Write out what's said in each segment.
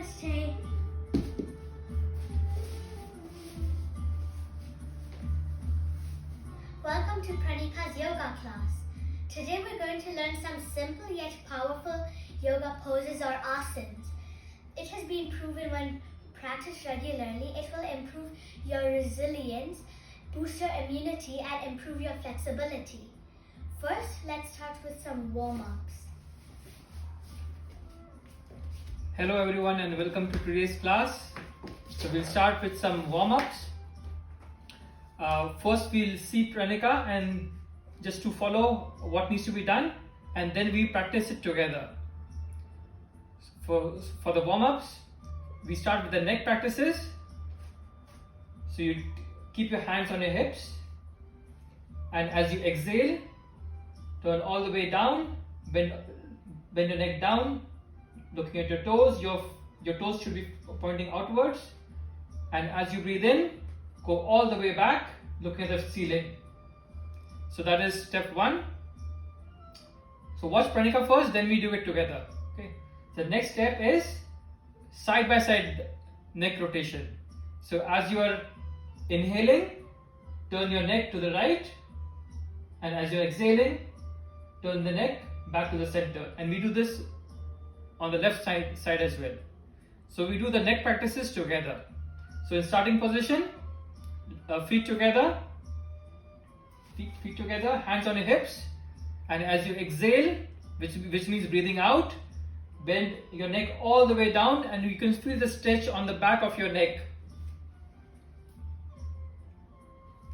Namaste. Welcome to Pranika's yoga class. Today we're going to learn some simple yet powerful yoga poses or asanas. It has been proven when practiced regularly, it will improve your resilience, boost your immunity, and improve your flexibility. First, let's start with some warm-ups. Hello everyone and welcome to today's class. So we'll start with some warm-ups. First we'll see Pranika and just to follow what needs to be done, and then we practice it together. For the warm-ups, we start with the neck practices. So you keep your hands on your hips, and as you exhale, turn all the way down, bend your neck down, looking at your toes. Your toes should be pointing outwards, and as you breathe in, go all the way back, looking at the ceiling. So that is step one. So watch Pranika first, then we do it together. Okay. The next step is side by side neck rotation. So as you are inhaling, turn your neck to the right, and as you're exhaling, turn the neck back to the center. And we do this on the left side as well. So we do the neck practices together. So in starting position, feet together, hands on your hips, and as you exhale, which means breathing out, bend your neck all the way down, and you can feel the stretch on the back of your neck.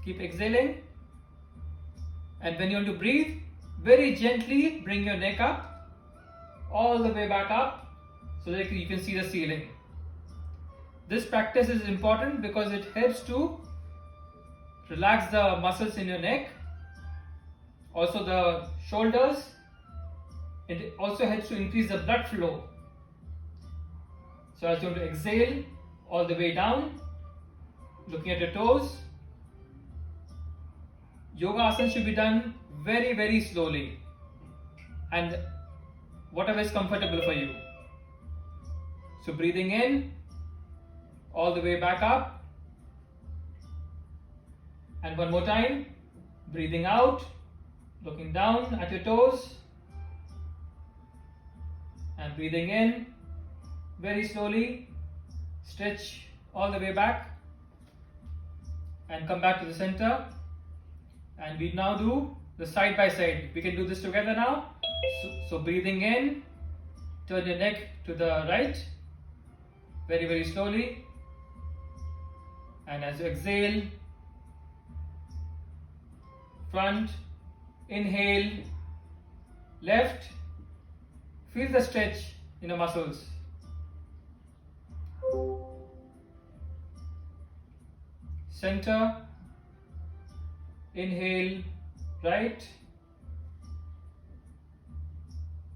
Keep exhaling, and when you want to breathe, very gently bring your neck up, all the way back up, so that you can see the ceiling. This practice is important because it helps to relax the muscles in your neck, also the shoulders. It also helps to increase the blood flow. So as you want to exhale, all the way down, looking at your toes. Yoga asanas should be done very, very slowly, and whatever is comfortable for you. So breathing in, all the way back up, and one more time, breathing out, looking down at your toes, and breathing in, very slowly, stretch all the way back, and come back to the center. And we now do the side by side. We can do this together now. So breathing in, turn your neck to the right, very, very slowly. And as you exhale, front, inhale, left, feel the stretch in the muscles. Center, inhale, right,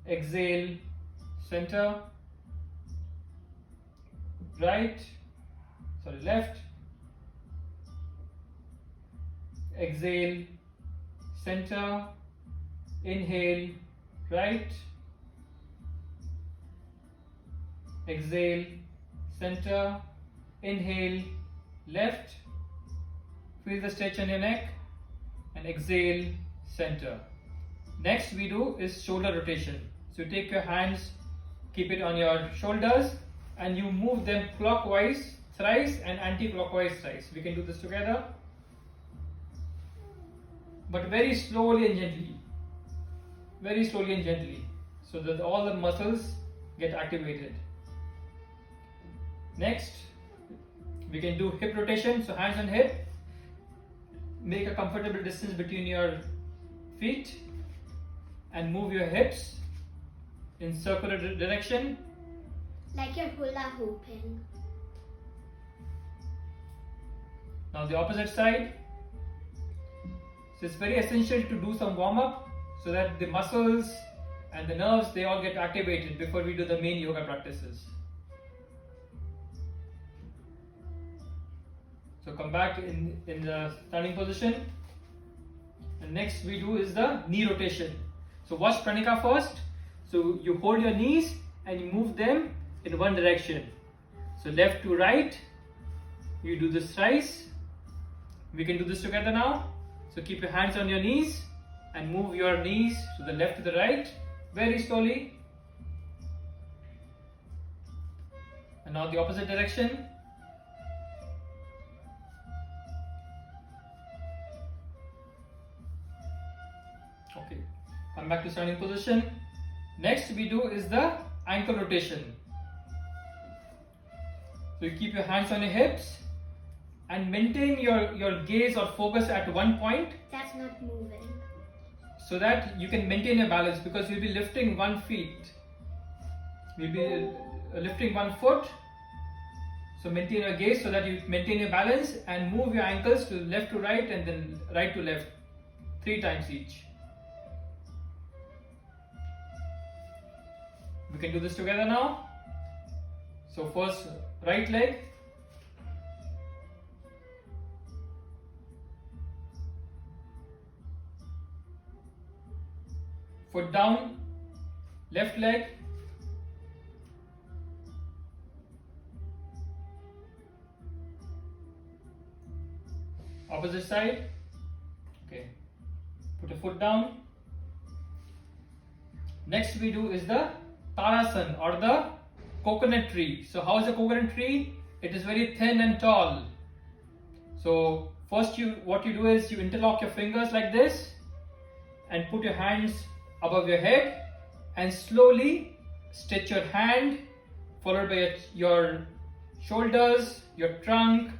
exhale, center, left, exhale, center, inhale, right, exhale, center, inhale, left, feel the stretch on your neck, and exhale, center. Next we do is shoulder rotation. So take your hands, keep it on your shoulders, and you move them clockwise thrice and anti-clockwise thrice. We can do this together, but very slowly and gently. Very slowly and gently, so that all the muscles get activated. Next, we can do hip rotation. So hands on hip, make a comfortable distance between your feet, and move your hips in circular direction. Like you're hula hooping. Now the opposite side. So it's very essential to do some warm-up so that the muscles and the nerves, they all get activated before we do the main yoga practices. So come back in the standing position. And next we do is the knee rotation. So watch Pranika first. So you hold your knees and you move them in one direction. So left to right, you do this thrice. We can do this together now. So keep your hands on your knees and move your knees to the left to the right very slowly. And now the opposite direction. Okay, come back to standing position. Next we do is the ankle rotation. So you keep your hands on your hips and maintain your gaze or focus at one point. That's not moving. So that you can maintain your balance, because you'll be lifting one feet. You'll be lifting one foot. So maintain your gaze so that you maintain your balance and move your ankles to left to right and then right to left 3 times each. We can do this together now. So first right leg. Foot down, left leg. Opposite side. Okay. Put a foot down. Next we do is the Tarasan or the coconut tree. So how is a coconut tree? It is very thin and tall. So first what you do is you interlock your fingers like this and put your hands above your head and slowly stretch your hand, followed by your shoulders, your trunk,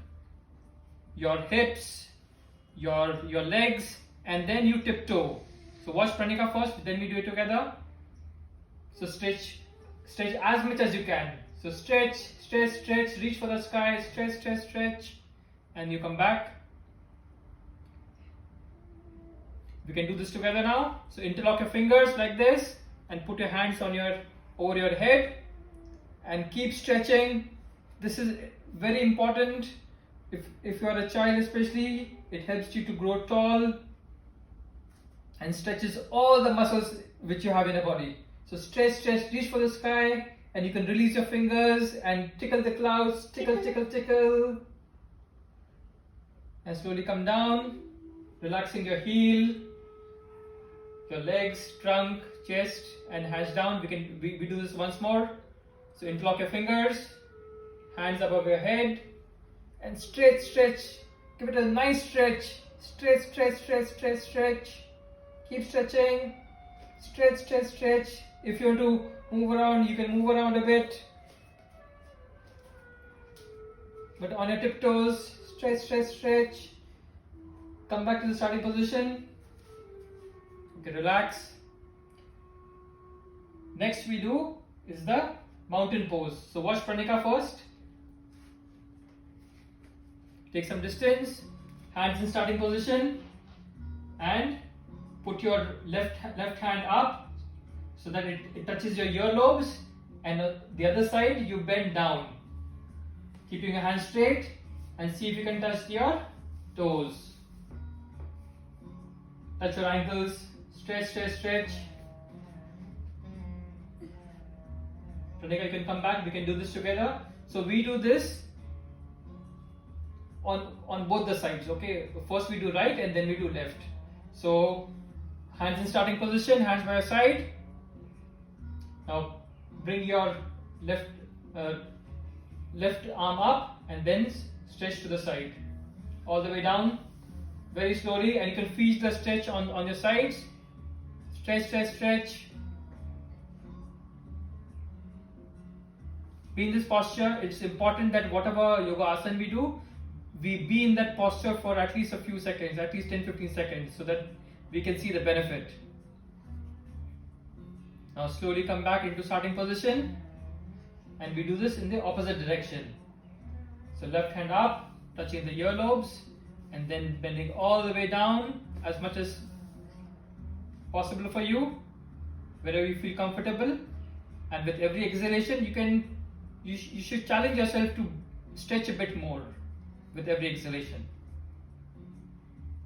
your hips, your legs, and then you tiptoe. So watch Pranika first, then we do it together. So stretch as much as you can. So stretch, reach for the sky, stretch, and you come back. We can do this together now. So interlock your fingers like this and put your hands on over your head and keep stretching. This is very important. If you are a child especially, it helps you to grow tall and stretches all the muscles which you have in your body. So stretch, reach for the sky, and you can release your fingers and tickle the clouds, tickle. And slowly come down, relaxing your heel, your legs, trunk, chest, and hands down. We do this once more. So interlock your fingers, hands above your head, and stretch. Give it a nice stretch. Stretch. Keep stretching. Stretch. If you want to move around, you can move around a bit. But on your tiptoes, stretch. Come back to the starting position. Okay, relax. Next we do is the mountain pose. So watch Pranika first. Take some distance, hands in starting position, and put your left hand up so that it touches your earlobes, and the other side you bend down, keeping your hands straight, and see if you can touch your toes. Touch your ankles, stretch. Pranika, you can come back, we can do this together. So we do this on both the sides, okay? First we do right and then we do left. So hands in starting position, hands by your side. Now bring your left arm up and then stretch to the side, all the way down, very slowly, and you can feel the stretch on your sides. Stretch. Be in this posture. It's important that whatever yoga asana we do, we be in that posture for at least a few seconds, at least 10-15 seconds, so that we can see the benefit. Now slowly come back into starting position, and we do this in the opposite direction. So left hand up, touching the earlobes, and then bending all the way down as much as possible for you, wherever you feel comfortable. And with every exhalation, you should challenge yourself to stretch a bit more with every exhalation.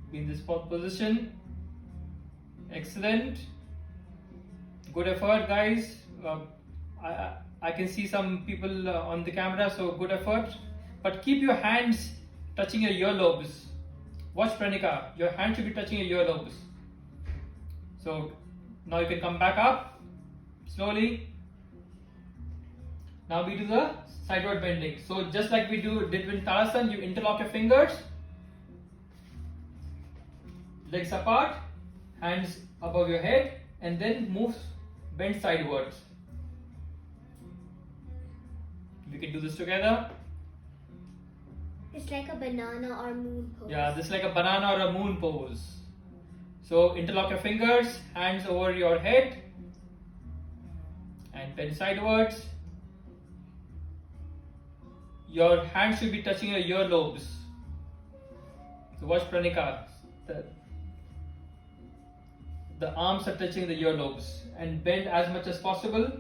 Be in this position. Excellent. Good effort, guys. I can see some people on the camera, so good effort. But keep your hands touching your earlobes. Watch Pranika, your hands should be touching your earlobes. So now you can come back up slowly. Now we do the sideward bending. So just like we did with Talasana, you interlock your fingers, legs apart, hands above your head, and then bend sidewards. We can do this together. It's like a banana or moon pose. Yeah, this is like a banana or a moon pose. So interlock your fingers, hands over your head, and bend sidewards. Your hands should be touching your earlobes. So watch Pranika. The arms are touching the earlobes, and bend as much as possible.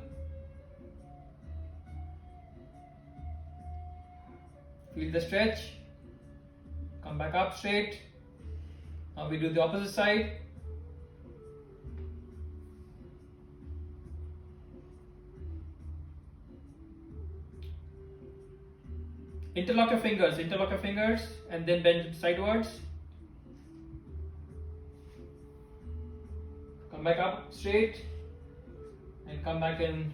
Feel the stretch. Come back up straight. Now we do the opposite side. Interlock your fingers, and then bend sidewards. Come back up straight, and come back and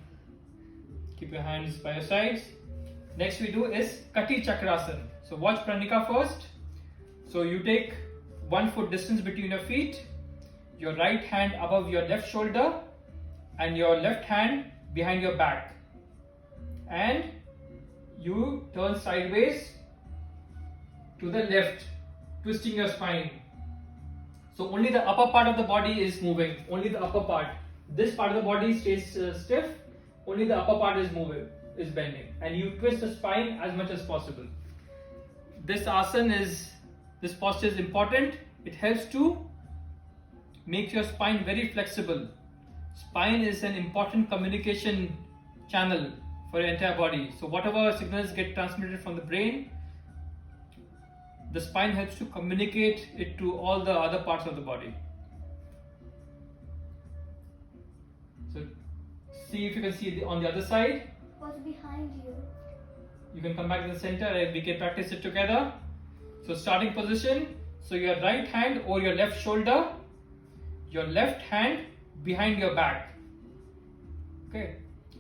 keep your hands by your sides. Next we do is Kati Chakrasana. So watch Pranika first. So you take 1 foot distance between your feet, your right hand above your left shoulder, and your left hand behind your back. And you turn sideways to the left, twisting your spine. So only the upper part of the body is moving, only the upper part. This part of the body stays stiff, only the upper part is moving, is bending. And you twist the spine as much as possible. This posture is important. It helps to make your spine very flexible. Spine is an important communication channel for your entire body. So whatever signals get transmitted from the brain, the spine helps to communicate it to all the other parts of the body. So see if you can see on the other side. What's behind you? You can come back to the center and we can practice it together. So starting position, so your right hand over your left shoulder, your left hand behind your back. Okay,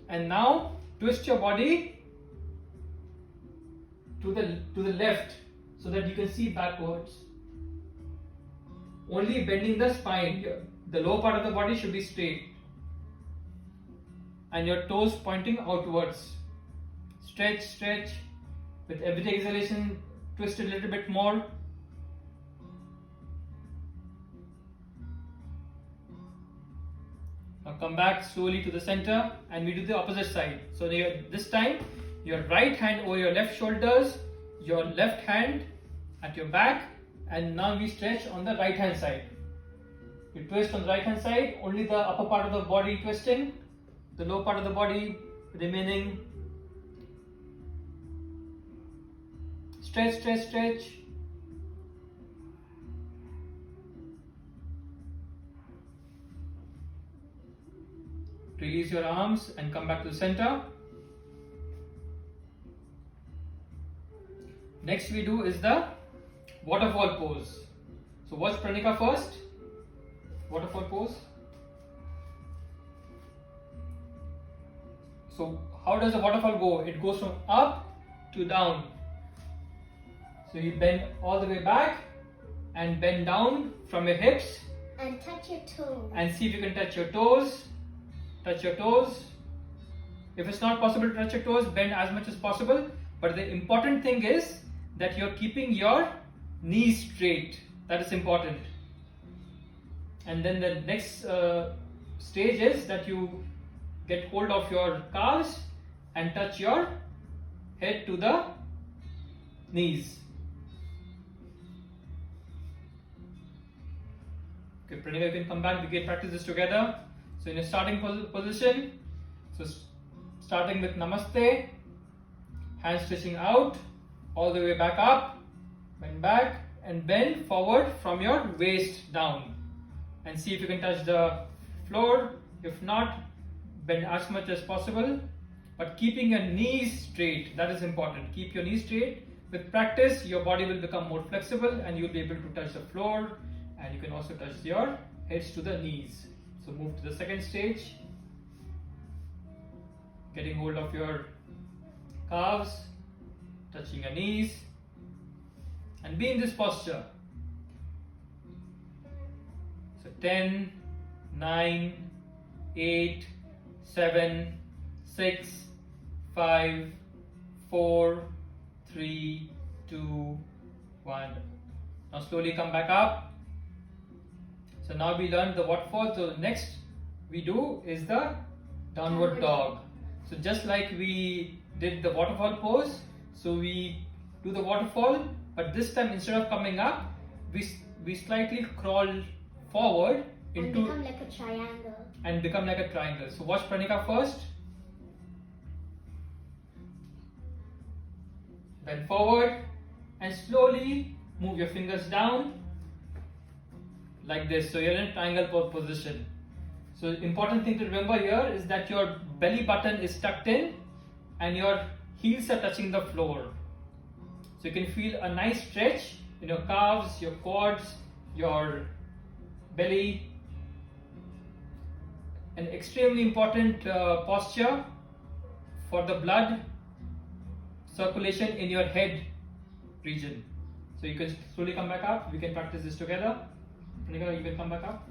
and now twist your body to the left so that you can see backwards. Only bending the spine. The lower part of the body should be straight, and your toes pointing outwards. Stretch, stretch. With every exhalation, twist a little bit more. Now come back slowly to the center and we do the opposite side. So this time, your right hand over your left shoulders, your left hand at your back, and now we stretch on the right hand side. You twist on the right hand side, only the upper part of the body twisting, the lower part of the body remaining. Stretch, stretch, stretch. Release your arms and come back to the center. Next we do is the waterfall pose. So watch Pranika first. Waterfall pose. So how does the waterfall go? It goes from up to down. So you bend all the way back and bend down from your hips. And touch your toes. And see if you can touch your toes. Touch your toes. If it's not possible to touch your toes, bend as much as possible. But the important thing is that you're keeping your knees straight. That is important. And then the next stage is that you get hold of your calves and touch your head to the knees. Okay, Pranika, you can come back. We can practice this together. So in a starting position, so starting with Namaste, hands stretching out, all the way back up, bend back and bend forward from your waist down. And see if you can touch the floor. If not, bend as much as possible but keeping your knees straight, that is important. Keep your knees straight. With practice, your body will become more flexible and you'll be able to touch the floor, and you can also touch your heads to the knees. So move to the second stage. Getting hold of your calves, touching your knees, and be in this posture. So 10, 9, 8, 7, 6, 5, 4, 3, 2, 1. Now slowly come back up. So now we learned the waterfall. So next we do is the downward dog. So just like we did the waterfall pose, so we do the waterfall, but this time instead of coming up, we slightly crawl forward into and become like a triangle. And become like a triangle. So watch Pranika first. Bend forward and slowly move your fingers down like this. So you're in a triangle position. So the important thing to remember here is that your belly button is tucked in and your heels are touching the floor. So you can feel a nice stretch in your calves, your quads, your belly. An extremely important posture for the blood circulation in your head region. So you can slowly come back up. We can practice this together. Pranika, you can come back up.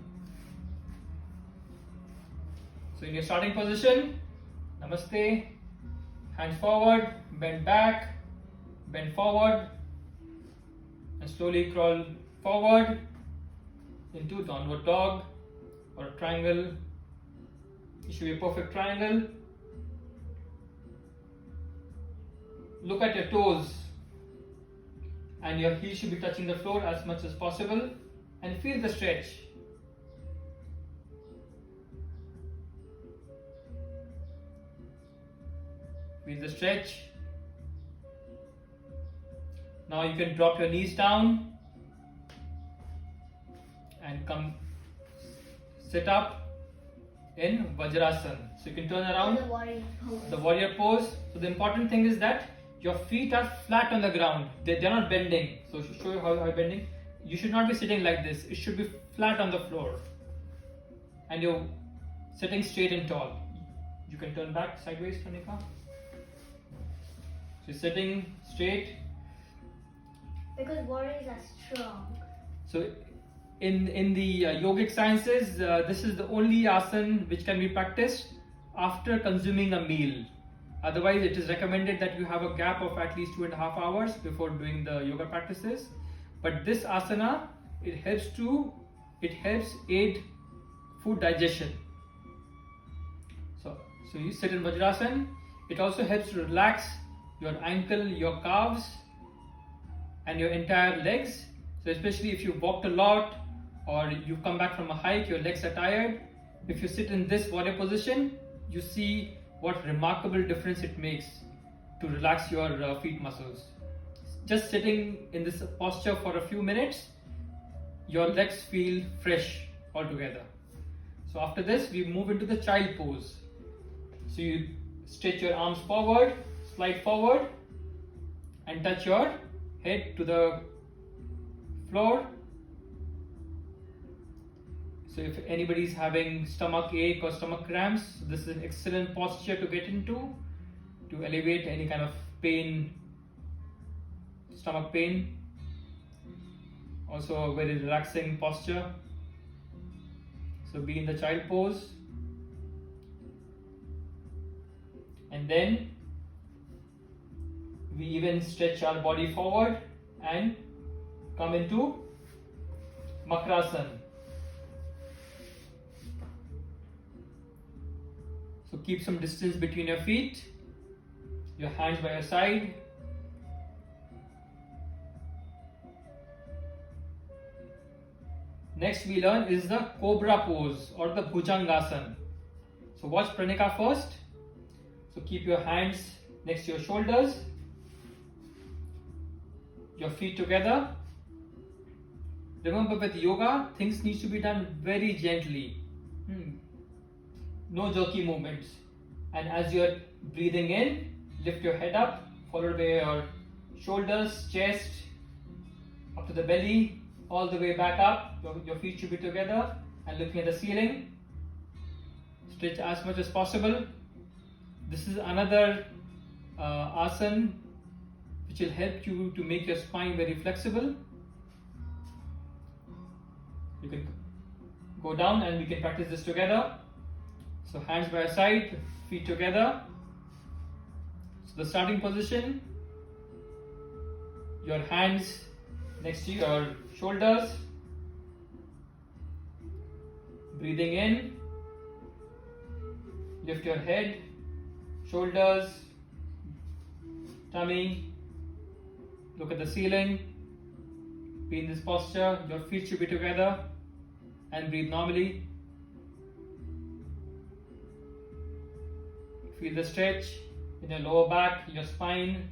So in your starting position, namaste, hands forward, bend back, bend forward, and slowly crawl forward into downward dog or a triangle. It should be a perfect triangle. Look at your toes, and your heels should be touching the floor as much as possible, and feel the stretch. Feel the stretch. Now you can drop your knees down and come sit up in Vajrasana. So you can turn around. The warrior pose. The warrior pose. So the important thing is that your feet are flat on the ground. They're not bending. So to show you how you're bending, you should not be sitting like this. It should be flat on the floor. And you're sitting straight and tall. You can turn back sideways, Pranika. So you're sitting straight. Because warriors are strong. So in the yogic sciences, this is the only asana which can be practiced after consuming a meal. Otherwise, it is recommended that you have a gap of at least 2.5 hours before doing the yoga practices. But this asana, it helps aid food digestion. So you sit in Vajrasana. It also helps to relax your ankle, your calves, and your entire legs. So especially if you walked a lot or you come back from a hike, your legs are tired. If you sit in this warrior position, you see what remarkable difference it makes to relax your feet muscles. Just sitting in this posture for a few minutes, your legs feel fresh altogether. So after this, we move into the child pose. So you stretch your arms forward, slide forward, and touch your head to the floor. So if anybody is having stomach ache or stomach cramps, this is an excellent posture to get into to alleviate any kind of pain, stomach pain. Also a very relaxing posture. So be in the child pose. And then we even stretch our body forward and come into Makarasana. So keep some distance between your feet, your hands by your side. Next we learn is the Cobra Pose or the Bhujangasana. So watch Pranika first. So keep your hands next to your shoulders, your feet together. Remember, with yoga, things need to be done very gently. No jerky movements. And as you're Breathing in, lift your head up, followed by your shoulders, chest, up to the belly, all the way back up. Your feet should be together and looking at the ceiling. Stretch as much as possible. This is another asana which will help you to make your spine very flexible. You can go down and we can practice this together. So hands by your side, feet together. So the starting position, your hands next to your shoulders. Breathing in, lift your head, shoulders, tummy, look at the ceiling. Be in this posture, your feet should be together and breathe normally. Feel the stretch in your lower back, your spine.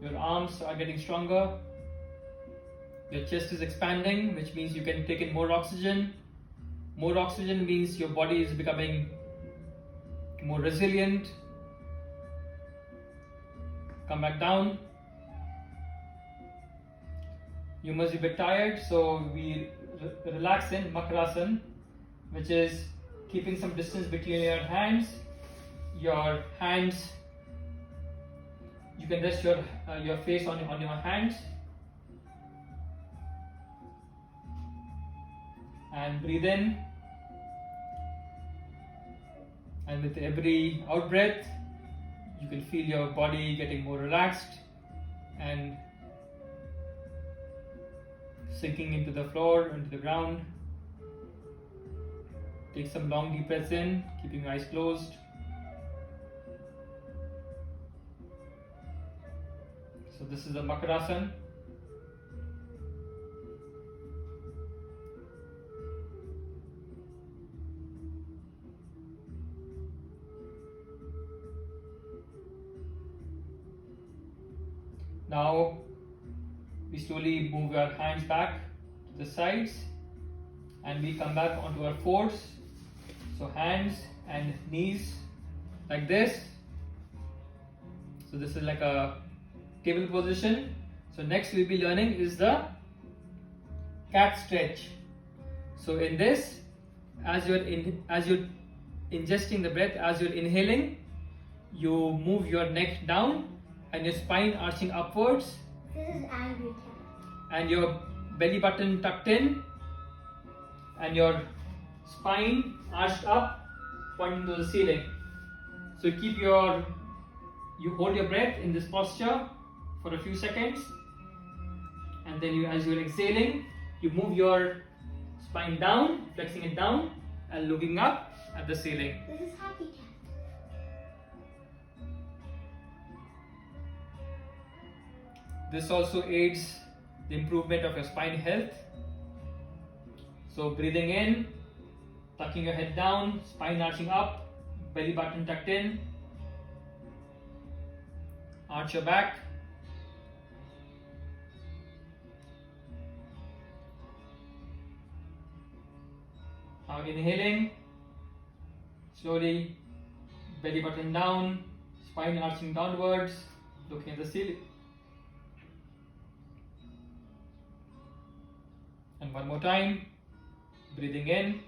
Your arms are getting stronger. Your chest is expanding, which means you can take in more oxygen. More oxygen means your body is becoming more resilient. Come back down. You must be a bit tired, so we relax in Makarasana, which is keeping some distance between your hands. Your hands, you can rest your face on your hands. And breathe in. And with every out breath, you can feel your body getting more relaxed and sinking into the floor, into the ground. Take some long deep breaths in, keeping your eyes closed. So this is the Makarasana. Now we slowly move our hands back to the sides and we come back onto our fours. So hands and knees like this. So this is like a table position. So next we'll be learning is the cat stretch. So in this, as you're ingesting the breath, as you're inhaling, you move your neck down and your spine arching upwards. This is angry cat. And your belly button tucked in and your spine arched up, pointing to the ceiling. So you hold your breath in this posture for a few seconds, and then as you're exhaling, you move your spine down, flexing it down and looking up at the ceiling. This is happy cat. This also aids the improvement of your spine health. So breathing in, tucking your head down, spine arching up, belly button tucked in. Arch your back. Now inhaling, slowly, belly button down, spine arching downwards, looking at the ceiling. And one more time, breathing in,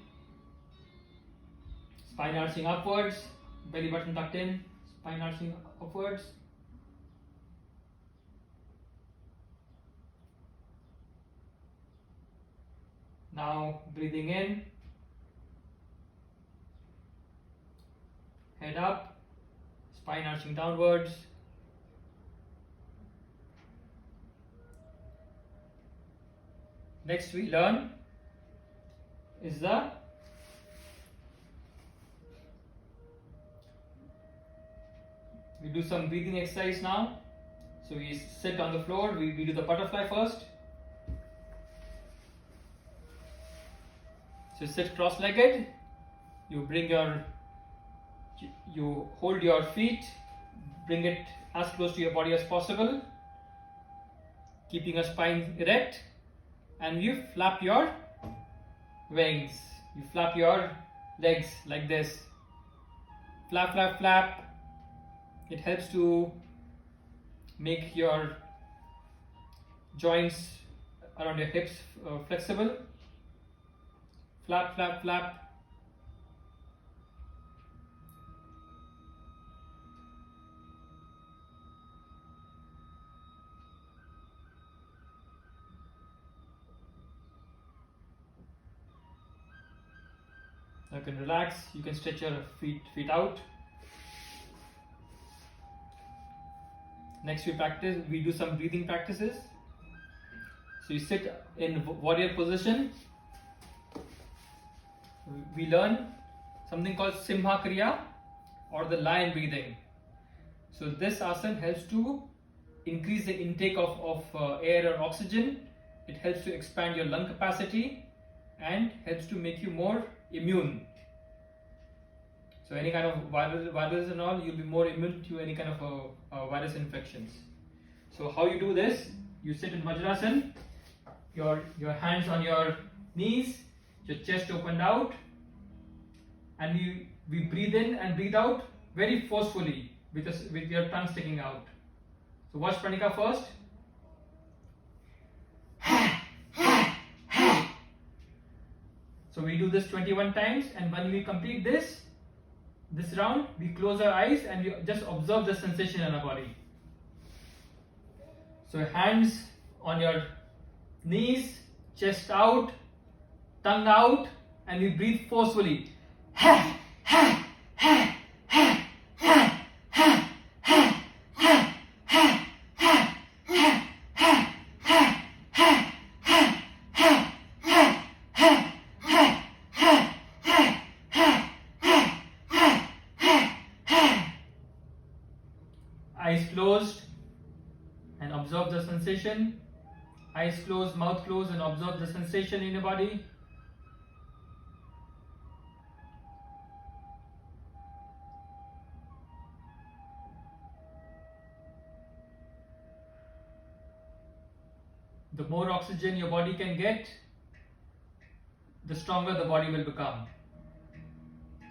spine arching upwards, belly button tucked in, spine arching upwards. Now breathing in, head up, spine arching downwards. Next we learn is we do some breathing exercise now. So we sit on the floor, we do the butterfly first. So sit cross-legged, you hold your feet, bring it as close to your body as possible, keeping your spine erect, and you flap your wings, you flap your legs like this, flap, flap, flap, It helps to make your joints around your hips flexible. Flap, flap, flap. Now you can relax. You can stretch your feet out. Next we do some breathing practices. So you sit in warrior position. We learn something called Simha Kriya or the lion breathing. So this asana helps to increase the intake of air or oxygen. It helps to expand your lung capacity and helps to make you more immune. So any kind of virus and all, you'll be more immune to any kind of virus infections. So how you do this? You sit in Makarasana, your hands on your knees, your chest opened out, and we breathe in and breathe out very forcefully with your tongue sticking out. So watch Pranika first. So we do this 21 times, and when we complete this round, we close our eyes and we just observe the sensation in our body. So hands on your knees, chest out, tongue out, and we breathe forcefully. Eyes closed and observe the sensation. Eyes closed, mouth closed, and observe the sensation in your body. The more oxygen your body can get, the stronger the body will become.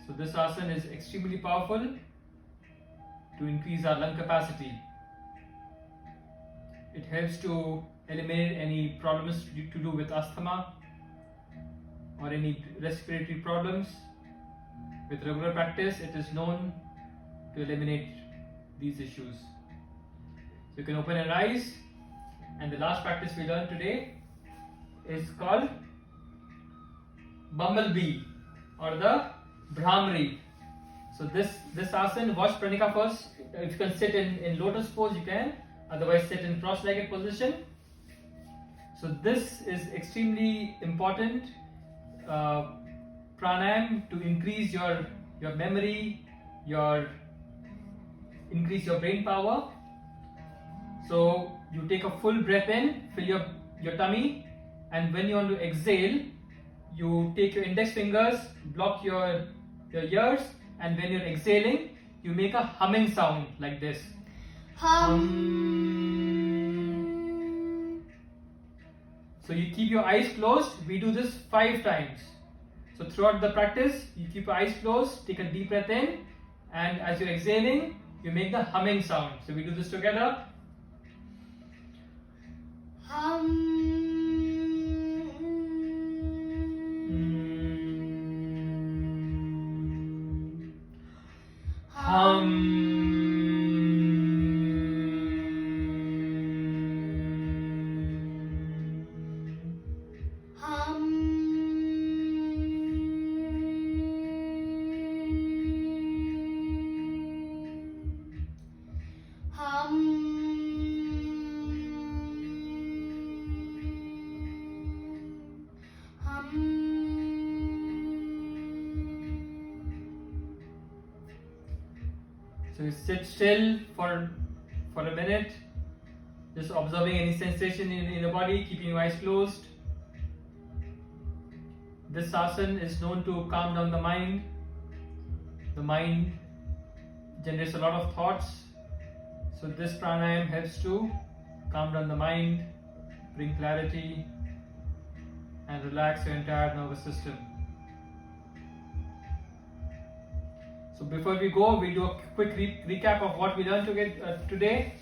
So this asana is extremely powerful to increase our lung capacity. It helps to eliminate any problems to do with asthma or any respiratory problems. With regular practice, it is known to eliminate these issues. So you can open your eyes, and the last practice we learned today is called Bumblebee or the Brahmari. So this asana, watch Pranika first. If you can sit in lotus pose, you can. Otherwise, sit in cross-legged position. So this is extremely important pranayam to increase your memory, increase your brain power. So you take a full breath in, fill your tummy, and when you want to exhale, you take your index fingers, block your ears, and when you're exhaling, you make a humming sound like this. So you keep your eyes closed. We do this 5 times. So throughout the practice, you keep your eyes closed, take a deep breath in, and as you're exhaling, you make the humming sound. So we do this together. So you sit still for a minute, just observing any sensation in the body, keeping your eyes closed. This asana is known to calm down the mind. The mind generates a lot of thoughts. So this pranayam helps to calm down the mind, bring clarity, and relax your entire nervous system. So before we go, we'll do a quick recap of what we learned today.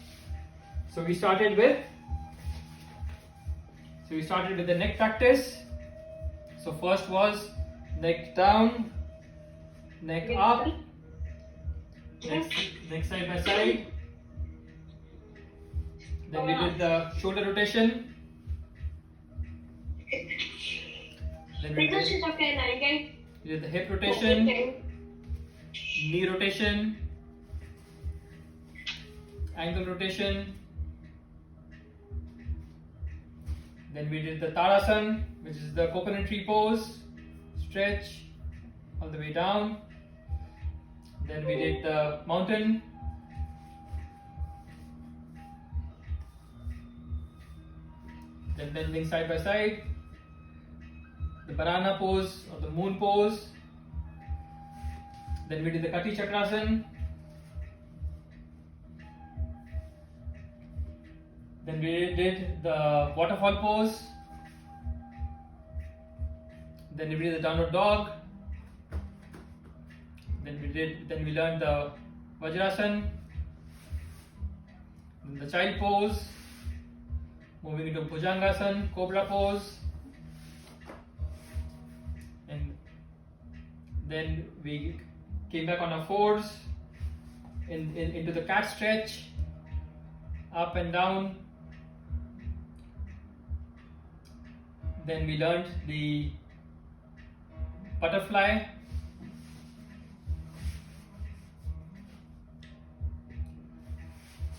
So we started with the neck practice. So first was neck down, neck up, neck side by side. Then we did the shoulder rotation. Then we did the hip rotation, knee rotation, ankle rotation. Then we did the Tadasana, which is the coconut tree pose, stretch all the way down. Then we did the mountain. Then bending side by side. The banana pose or the moon pose. Then we did the Kati Chakrasana. Then we did the waterfall pose. Then we did the downward dog. Then we learned the Vajrasana. Then the child pose. Moving into Bhujangasana, Cobra Pose. And then we came back on our fours into the cat stretch, up and down. Then we learned the butterfly.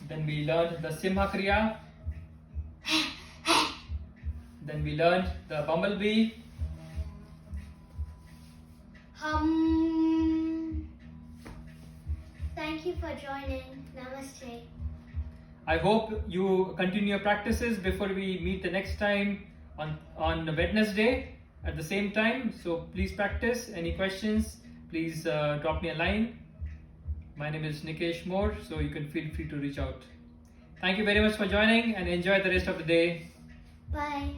Then we learned the Simha Kriya. Then we learned the bumblebee. Thank you for joining. Namaste. I hope you continue your practices before we meet the next time on Wednesday at the same time. So please practice. Any questions, please drop me a line. My name is Nikesh Moore, so you can feel free to reach out. Thank you very much for joining and enjoy the rest of the day. Bye.